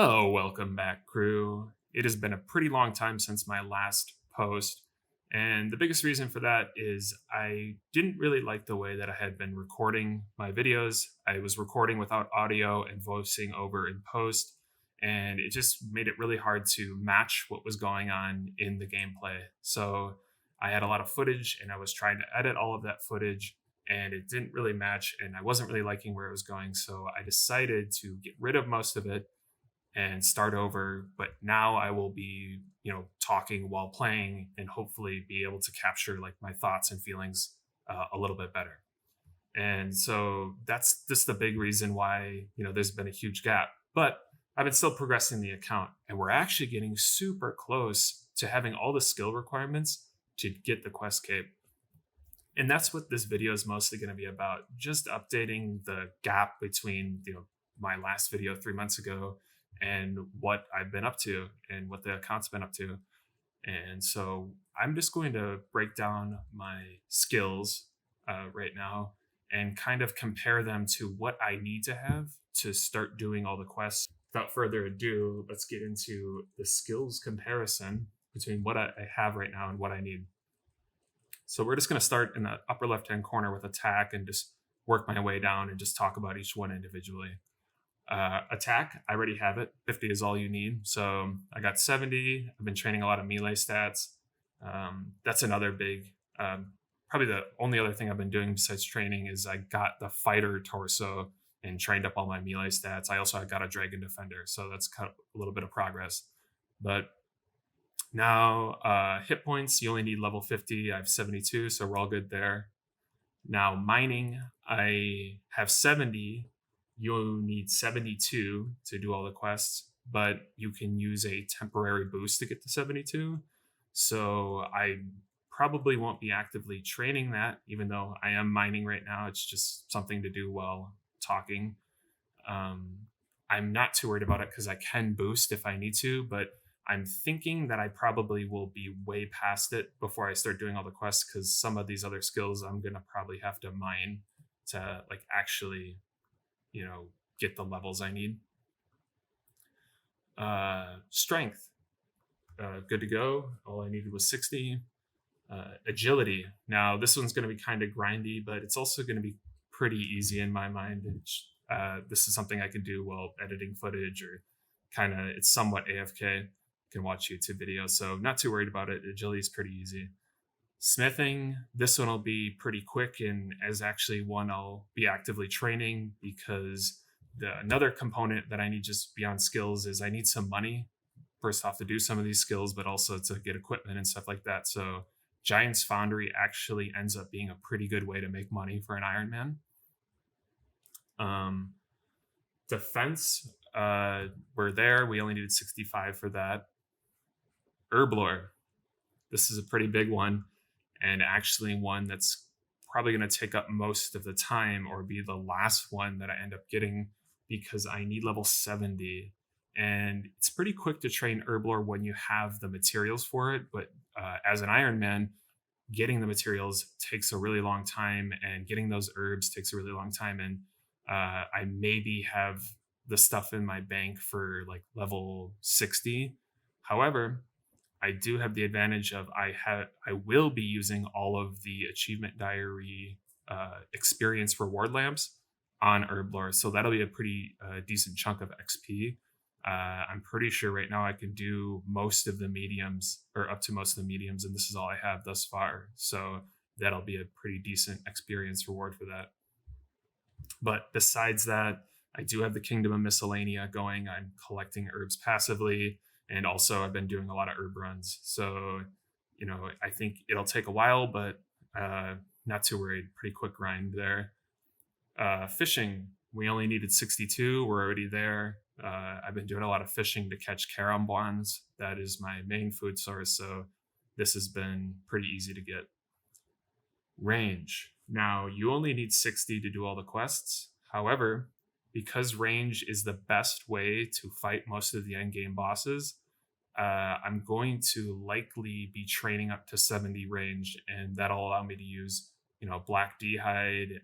Oh, welcome back, crew. It has been a pretty long time since my last post. And the biggest reason for that is I didn't really like the way that I had been recording my videos. I was recording without audio and voicing over in post. And it just made it really hard to match what was going on in the gameplay. So I had a lot of footage and I was trying to edit all of that footage and it didn't really match. And I wasn't really liking where it was going. So I decided to get rid of most of it and start over. But now I will be, talking while playing and hopefully be able to capture like my thoughts and feelings a little bit better. And so that's just the big reason why, there's been a huge gap. But I've been still progressing the account and we're actually getting super close to having all the skill requirements to get the quest cape. And that's what this video is mostly going to be about, just updating the gap between, my last video 3 months ago and what I've been up to and what the account's been up to. And so I'm just going to break down my skills right now and kind of compare them to what I need to have to start doing all the quests. Without further ado, let's get into the skills comparison between what I have right now and what I need. So we're just going to start in the upper left-hand corner with attack and just work my way down and just talk about each one individually. Attack, I already have it. 50 is all you need. So I got 70. I've been training a lot of melee stats. That's another big, probably the only other thing I've been doing besides training is I got the fighter torso and trained up all my melee stats. I also got a dragon defender. So that's kind of a little bit of progress. But now, hit points, you only need level 50. I have 72, so we're all good there. Now, mining, I have 70. You need 72 to do all the quests, but you can use a temporary boost to get to 72. So I probably won't be actively training that, even though I am mining right now. It's just something to do while talking. I'm not too worried about it because I can boost if I need to, but I'm thinking that I probably will be way past it before I start doing all the quests because some of these other skills I'm gonna probably have to mine to like actually, get the levels I need. Strength, good to go. All I needed was 60. Agility. Now this one's gonna be kind of grindy, but it's also gonna be pretty easy in my mind. This is something I can do while editing footage or kind of it's somewhat AFK. Can watch YouTube videos, so not too worried about it. Agility is pretty easy. Smithing, this one will be pretty quick and as actually one I'll be actively training because another component that I need just beyond skills is I need some money first off to do some of these skills, but also to get equipment and stuff like that. So Giant's Foundry actually ends up being a pretty good way to make money for an Iron Man. Defense, we're there. We only needed 65 for that. Herblore. This is a pretty big one, and actually one that's probably going to take up most of the time or be the last one that I end up getting because I need level 70. And it's pretty quick to train Herblore when you have the materials for it. But as an Iron Man, getting the materials takes a really long time, and getting those herbs takes a really long time. And I maybe have the stuff in my bank for like level 60. However, I do have the advantage of I will be using all of the achievement diary experience reward lamps on Herblore, so that'll be a pretty decent chunk of XP. I'm pretty sure right now I can do most of the mediums or up to most of the mediums, and this is all I have thus far. So that'll be a pretty decent experience reward for that. But besides that, I do have the Kingdom of Miscellanea going. I'm collecting herbs passively. And also, I've been doing a lot of herb runs. So, I think it'll take a while, but not too worried. Pretty quick grind there. Fishing, we only needed 62. We're already there. I've been doing a lot of fishing to catch carambons. That is my main food source. So, this has been pretty easy to get. Range. Now, you only need 60 to do all the quests. However, because range is the best way to fight most of the end game bosses, I'm going to likely be training up to 70 range, and that'll allow me to use, Black D'hide,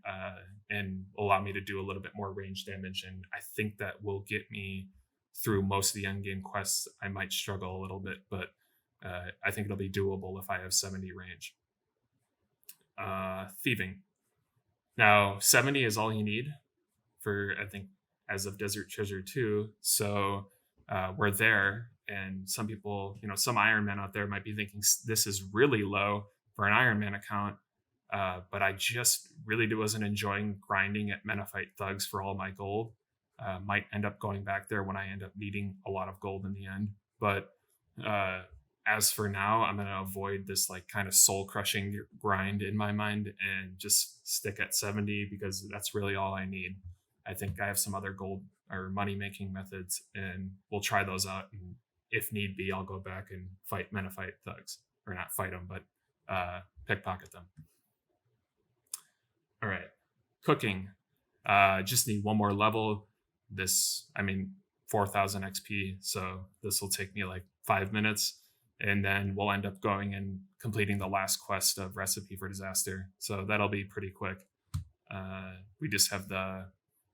and allow me to do a little bit more range damage. And I think that will get me through most of the end game quests, I might struggle a little bit, but I think it'll be doable if I have 70 range. Thieving. Now, 70 is all you need for, I think, as of Desert Treasure 2. So we're there. And some people, some Iron Man out there might be thinking this is really low for an Iron Man account. But I just really wasn't enjoying grinding at Menafite Thugs for all my gold. Might end up going back there when I end up needing a lot of gold in the end. But as for now, I'm going to avoid this like kind of soul crushing grind in my mind and just stick at 70 because that's really all I need. I think I have some other gold or money making methods and we'll try those out. And if need be, I'll go back and fight Menafite Thugs, or not fight them, but pickpocket them. All right. Cooking. Just need one more level. 4,000 XP. So this will take me like 5 minutes. And then we'll end up going and completing the last quest of Recipe for Disaster. So that'll be pretty quick. We just have the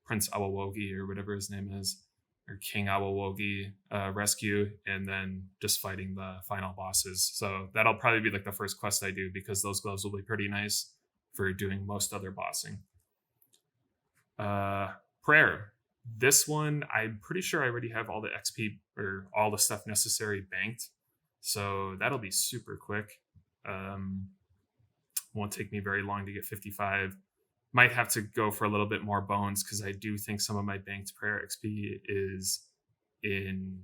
Prince Awawogi, or whatever his name is, or King Awawogi rescue, and then just fighting the final bosses. So that'll probably be like the first quest I do, because those gloves will be pretty nice for doing most other bossing. Prayer. This one, I'm pretty sure I already have all the XP or all the stuff necessary banked. So that'll be super quick. Won't take me very long to get 55. Might have to go for a little bit more bones, because I do think some of my banked prayer XP is in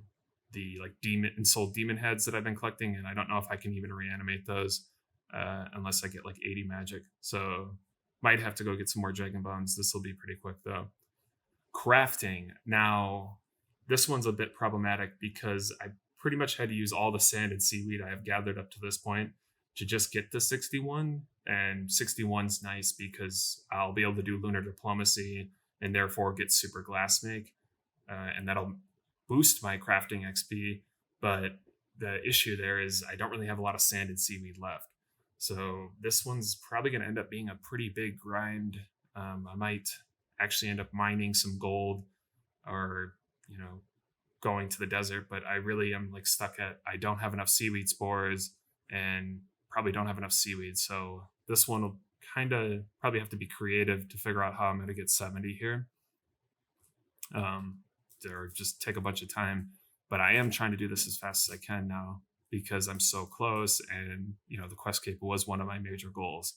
the like demon and soul demon heads that I've been collecting, and I don't know if I can even reanimate those unless I get like 80 magic. So might have to go get some more dragon bones. This will be pretty quick though. Crafting. Now, this one's a bit problematic because I pretty much had to use all the sand and seaweed I have gathered up to this point to just get to 61. And 61's nice because I'll be able to do lunar diplomacy and therefore get super glass make. And that'll boost my crafting XP. But the issue there is I don't really have a lot of sand and seaweed left. So this one's probably going to end up being a pretty big grind. I might actually end up mining some gold or, going to the desert, but I really am like stuck at, I don't have enough seaweed spores and probably don't have enough seaweed. So this one will kind of probably have to be creative to figure out how I'm going to get 70 here. Or just take a bunch of time, but I am trying to do this as fast as I can now because I'm so close. And, the quest cape was one of my major goals.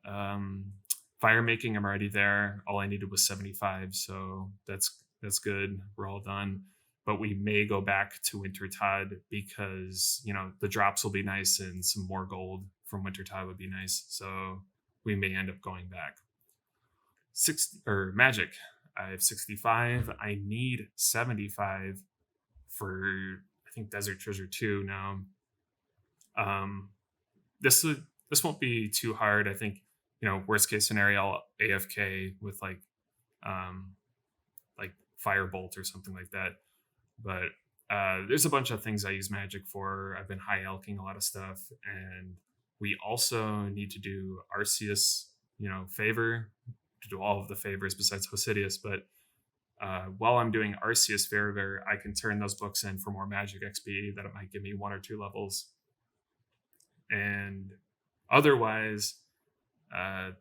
Fire making, I'm already there. All I needed was 75. So that's good. We're all done. But we may go back to Wintertide because, the drops will be nice and some more gold from Wintertide would be nice. So we may end up going back. Magic. I have 65. I need 75 for, I think, Desert Treasure 2 now. This won't be too hard. I think, worst case scenario, I'll AFK with like Firebolt or something like that. But there's a bunch of things I use magic for. I've been high elking a lot of stuff, and we also need to do Arceus, favor, to do all of the favors besides Hosidius. But while I'm doing Arceus favor, I can turn those books in for more magic XP that it might give me 1 or 2 levels. And otherwise,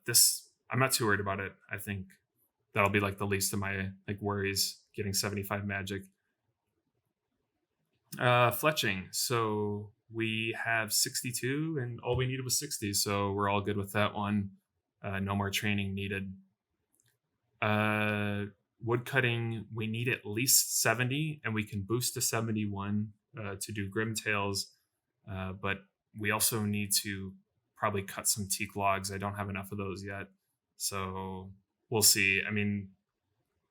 this, I'm not too worried about it. I think that'll be like the least of my like worries, getting 75 magic. Fletching. So we have 62 and all we needed was 60. So we're all good with that one. No more training needed. Woodcutting, we need at least 70 and we can boost to 71 to do Grim Tales. But we also need to probably cut some teak logs. I don't have enough of those yet. So we'll see. I mean,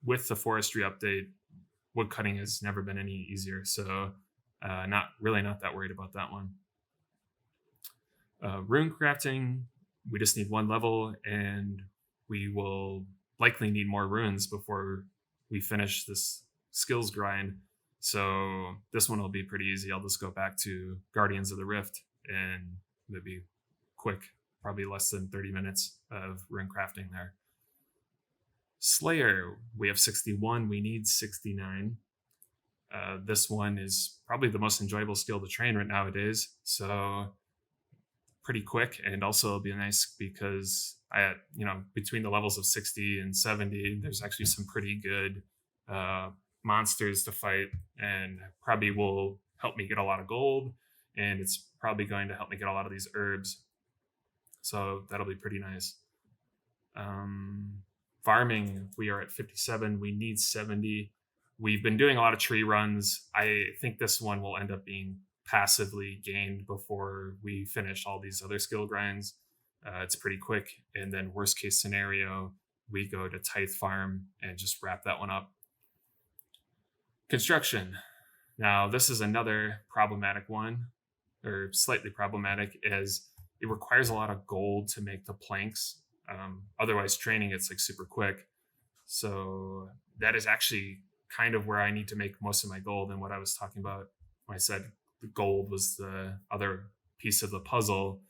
with the forestry update, woodcutting has never been any easier. So not that worried about that one. Rune crafting, we just need 1 level and we will likely need more runes before we finish this skills grind. So this one will be pretty easy. I'll just go back to Guardians of the Rift and it'll be quick, probably less than 30 minutes of rune crafting there. Slayer, we have 61, we need 69. This one is probably the most enjoyable skill to train right nowadays. So pretty quick, and also it'll be nice because between the levels of 60 and 70, there's actually some pretty good uh, monsters to fight, and probably will help me get a lot of gold, and it's probably going to help me get a lot of these herbs. So that'll be pretty nice. Um, Farming, we are at 57. We need 70. We've been doing a lot of tree runs. I think this one will end up being passively gained before we finish all these other skill grinds. It's pretty quick. And then, worst case scenario, we go to Tithe Farm and just wrap that one up. Construction. Now, this is another problematic one, or slightly problematic, as it requires a lot of gold to make the planks. Otherwise, training it's like super quick. So that is actually kind of where I need to make most of my gold. And what I was talking about when I said the gold was the other piece of the puzzle,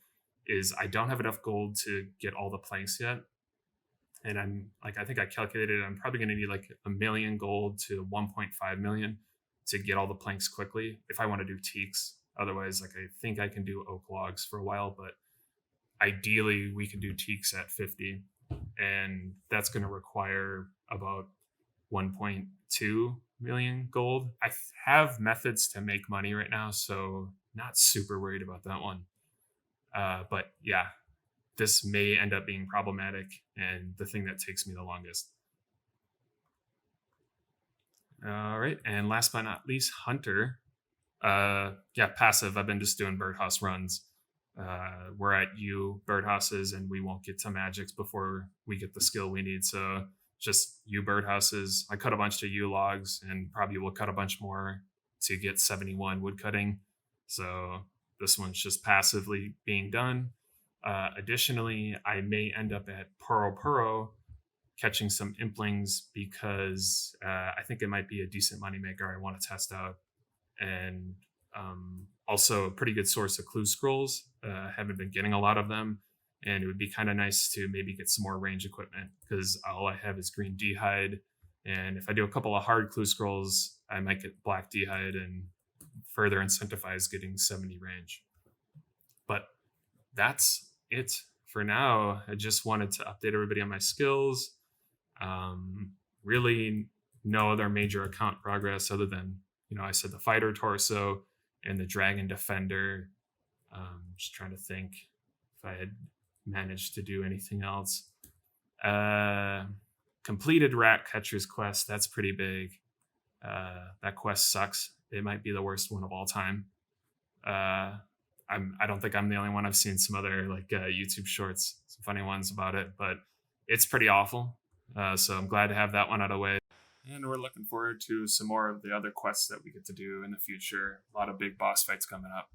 is I don't have enough gold to get all the planks yet. And I think I calculated I'm probably going to need like 1 million gold to 1.5 million to get all the planks quickly if I want to do teaks. Otherwise, like, I think I can do oak logs for a while, but ideally we can do teaks at 50, and that's going to require about 1.2 million gold. I have methods to make money right now, so not super worried about that one. But yeah, this may end up being problematic and the thing that takes me the longest. All right, and last but not least, Hunter. Yeah, passive. I've been just doing birdhouse runs. We're at U birdhouses, and we won't get to magics before we get the skill we need. So just U birdhouses. I cut a bunch of U logs, and probably will cut a bunch more to get 71 wood cutting. So this one's just passively being done. Additionally, I may end up at Puro Puro catching some implings because I think it might be a decent moneymaker I want to test out. And also a pretty good source of clue scrolls. Haven't been getting a lot of them, and it would be kind of nice to maybe get some more range equipment because all I have is green d'hide. And if I do a couple of hard clue scrolls, I might get black d'hide and further incentivize getting 70 range. But that's it for now. I just wanted to update everybody on my skills. Really, no other major account progress other than, I said the fighter torso and the dragon defender. Just trying to think if I had managed to do anything else. Completed rat catcher's quest. That's pretty big. That quest sucks. It might be the worst one of all time. I don't think I'm the only one. I've seen some other YouTube shorts, some funny ones about it, but it's pretty awful. So I'm glad to have that one out of the way. And we're looking forward to some more of the other quests that we get to do in the future. A lot of big boss fights coming up.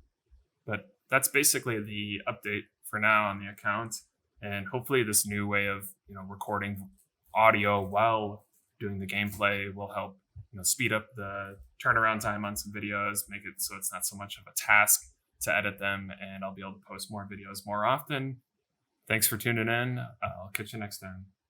But that's basically the update for now on the account. And hopefully this new way of, recording audio while doing the gameplay will help, speed up the turnaround time on some videos, make it so it's not so much of a task to edit them, and I'll be able to post more videos more often. Thanks for tuning in. I'll catch you next time.